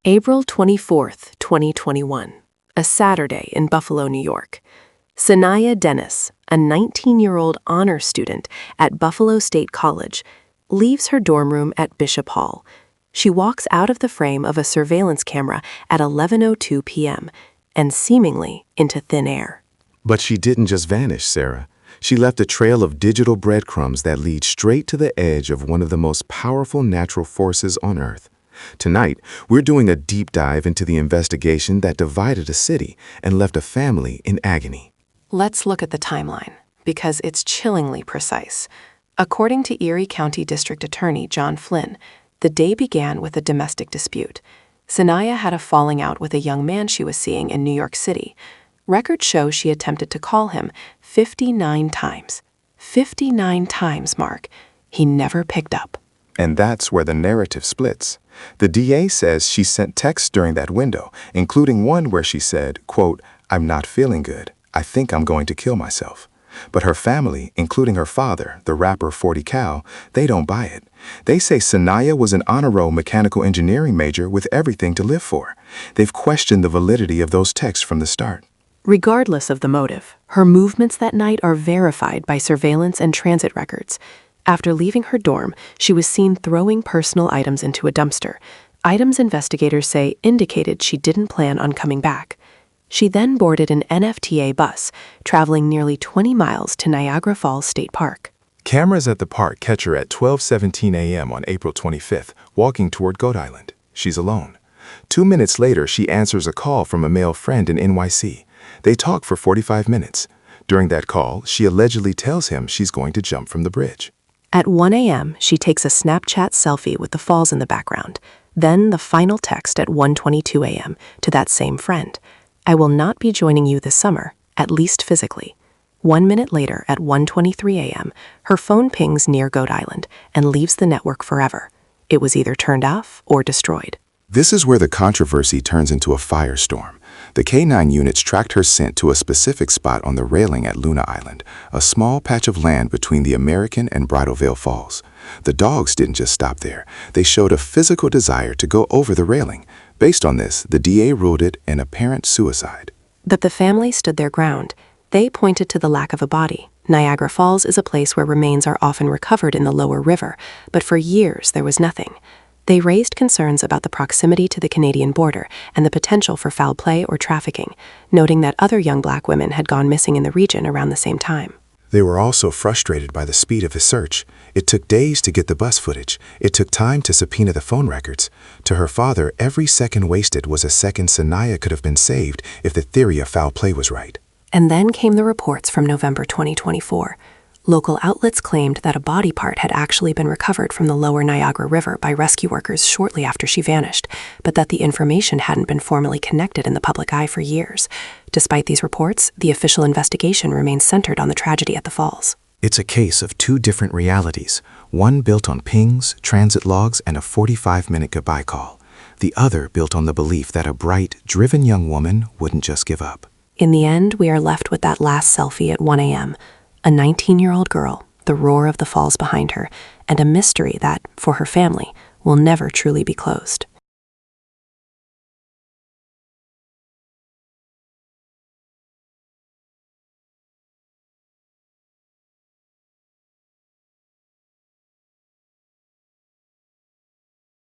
April 24th, 2021, a Saturday in Buffalo, New York. Saniyya Dennis, a 19-year-old honor student at Buffalo State College, leaves her dorm room at Bishop Hall. She walks out of the frame of a surveillance camera at 11:02 p.m. and seemingly into thin air. But she didn't just vanish, Sarah. She left a trail of digital breadcrumbs that lead straight to the edge of one of the most powerful natural forces on Earth. Tonight, we're doing a deep dive into the investigation that divided a city and left a family in agony. Let's look at the timeline, because it's chillingly precise. According to Erie County District Attorney John Flynn, the day began with a domestic dispute. Saniyya had a falling out with a young man she was seeing in New York City. Records show she attempted to call him 59 times. 59 times, Mark. He never picked up. And that's where the narrative splits. The DA says she sent texts during that window, including one where she said, quote, "I'm not feeling good. I think I'm going to kill myself." But her family, including her father, the rapper 40 Cal, they don't buy it. They say Saniyya was an honor roll mechanical engineering major with everything to live for. They've questioned the validity of those texts from the start. Regardless of the motive, her movements that night are verified by surveillance and transit records. After leaving her dorm, she was seen throwing personal items into a dumpster, items investigators say indicated she didn't plan on coming back. She then boarded an NFTA bus, traveling nearly 20 miles to Niagara Falls State Park. Cameras at the park catch her at 12:17 a.m. on April 25th, walking toward Goat Island. She's alone. 2 minutes later, she answers a call from a male friend in NYC. They talk for 45 minutes. During that call, she allegedly tells him she's going to jump from the bridge. At 1 a.m., she takes a Snapchat selfie with the falls in the background. Then the final text at 1:22 a.m. to that same friend. "I will not be joining you this summer, at least physically." 1 minute later, at 1:23 a.m., her phone pings near Goat Island and leaves the network forever. It was either turned off or destroyed. This is where the controversy turns into a firestorm. The K-9 units tracked her scent to a specific spot on the railing at Luna Island, a small patch of land between the American and Bridal Veil Falls. The dogs didn't just stop there. They showed a physical desire to go over the railing. Based on this, the DA ruled it an apparent suicide. But the family stood their ground. They pointed to the lack of a body. Niagara Falls is a place where remains are often recovered in the lower river, but for years there was nothing. They raised concerns about the proximity to the Canadian border and the potential for foul play or trafficking, noting that other young black women had gone missing in the region around the same time. They were also frustrated by the speed of the search. It took days to get the bus footage. It took time to subpoena the phone records. To her father, every second wasted was a second Saniyya could have been saved if the theory of foul play was right. And then came the reports from November 2024. Local outlets claimed that a body part had actually been recovered from the lower Niagara River by rescue workers shortly after she vanished, but that the information hadn't been formally connected in the public eye for years. Despite these reports, the official investigation remains centered on the tragedy at the falls. It's a case of two different realities, one built on pings, transit logs, and a 45-minute goodbye call. The other built on the belief that a bright, driven young woman wouldn't just give up. In the end, we are left with that last selfie at 1 a.m., a 19-year-old girl, the roar of the falls behind her, and a mystery that, for her family, will never truly be closed.